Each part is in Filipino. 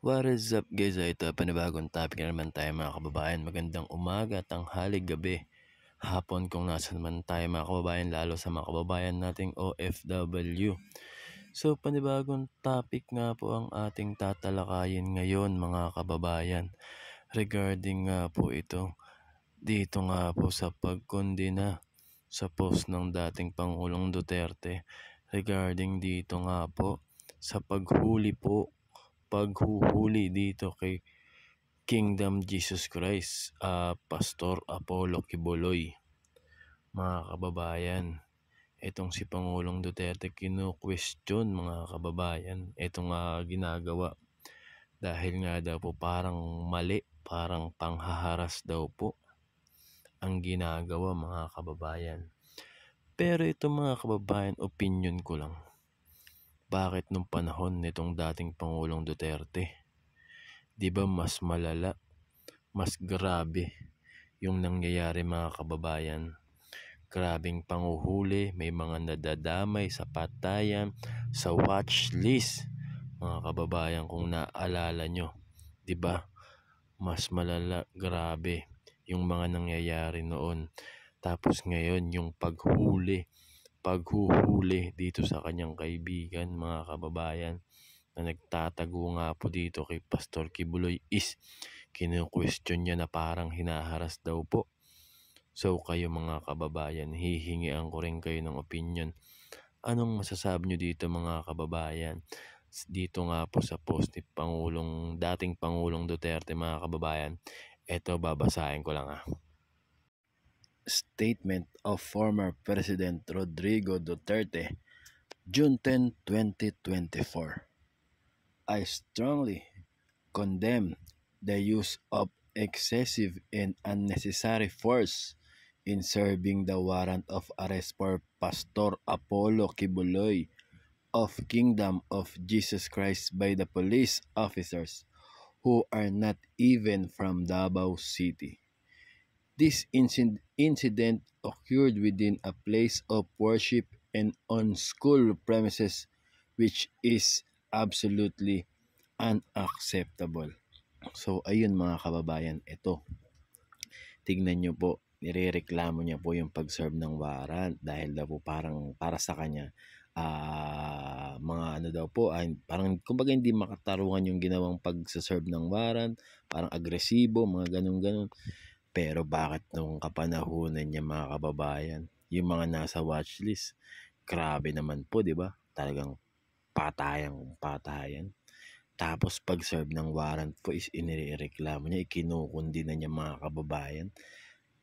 What is up guys? Ito panibagong topic na naman tayo mga kababayan. Magandang umaga, tanghali, gabi, hapon kung nasa naman tayo mga kababayan, lalo sa mga kababayan nating OFW. So panibagong topic nga po ang ating tatalakayin ngayon mga kababayan. Regarding nga po ito, dito nga po sa pagkondena sa post ng dating Pangulong Duterte. Regarding dito nga po sa paghuhuli dito kay Kingdom Jesus Christ, Pastor Apollo Kibuloy. Mga kababayan, itong si Pangulong Duterte kinu-question mga kababayan, itong ginagawa dahil nga daw po parang mali, parang panghaharas daw po ang ginagawa mga kababayan. Pero ito mga kababayan, opinion ko lang. Bakit nung panahon nitong dating Pangulong Duterte, di ba mas malala, mas grabe yung nangyayari mga kababayan? Grabing panguhuli, may mga nadadamay sa patayan, sa watch list mga kababayan, kung naalala nyo, di ba? Mas malala, grabe yung mga nangyayari noon. Tapos ngayon yung paghuhuli dito sa kanyang kaibigan mga kababayan na nagtatago nga po dito kay Pastor Kibuloy is kinu-question niya na parang hinaharas daw po. So kayo mga kababayan, hihingian ko rin kayo ng opinion. Anong masasabi nyo dito mga kababayan? Dito nga po sa post ni dating Pangulong Duterte mga kababayan. Ito babasahin ko lang Statement of former President Rodrigo Duterte, June 10, 2024. I strongly condemn the use of excessive and unnecessary force in serving the warrant of arrest for Pastor Apollo Kibuloy of Kingdom of Jesus Christ by the police officers who are not even from Davao City. This incident occurred within a place of worship and on school premises, which is absolutely unacceptable. So ayun mga kababayan, ito. Tignan nyo po, nirereklamo niya po yung pag-serve ng warrant dahil daw po parang para sa kanya mga ano daw po, parang kumbaga hindi makatarungan yung ginawang pag-serve ng warrant, parang agresibo, mga ganun-ganun. Pero bakit nung kapanahunan niya mga kababayan, yung mga nasa watchlist, grabe naman po, di ba? Talagang patayan. Tapos pag-serve ng warrant po is inireklamo niya, ikinukundi na niya mga kababayan.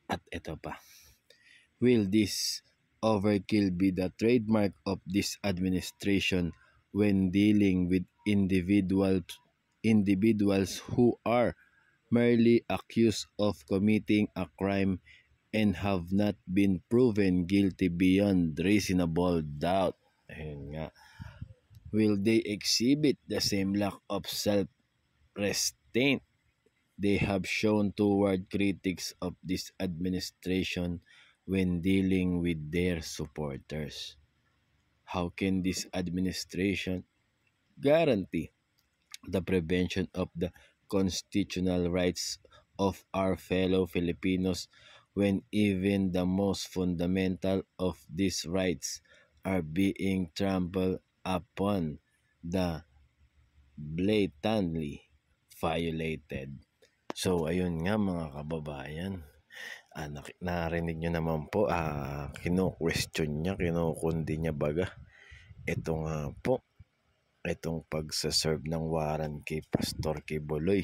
At ito pa, will this overkill be the trademark of this administration when dealing with individuals who are merely accused of committing a crime and have not been proven guilty beyond reasonable doubt? Ayun nga. Will they exhibit the same lack of self-restraint they have shown toward critics of this administration when dealing with their supporters? How can this administration guarantee the prevention of the constitutional rights of our fellow Filipinos when even the most fundamental of these rights are being trampled upon, the blatantly violated? So ayun nga mga kababayan, narinig nyo naman po, kinu-question niya, kinukundi niya baga. Ito nga po, itong pagsaserve ng warrant kay Pastor Kibuloy.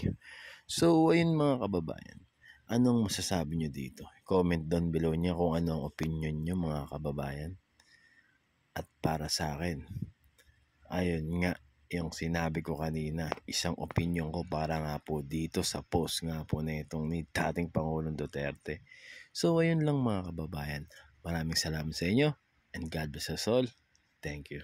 So ayun mga kababayan, anong masasabi nyo dito? Comment down below niya kung ano ang opinion nyo mga kababayan. At para sa akin, ayun nga, yung sinabi ko kanina, isang opinion ko para nga po dito sa post nga po na itong ni dating Pangulong Duterte. So ayun lang mga kababayan, maraming salamat sa inyo and God bless us all. Thank you.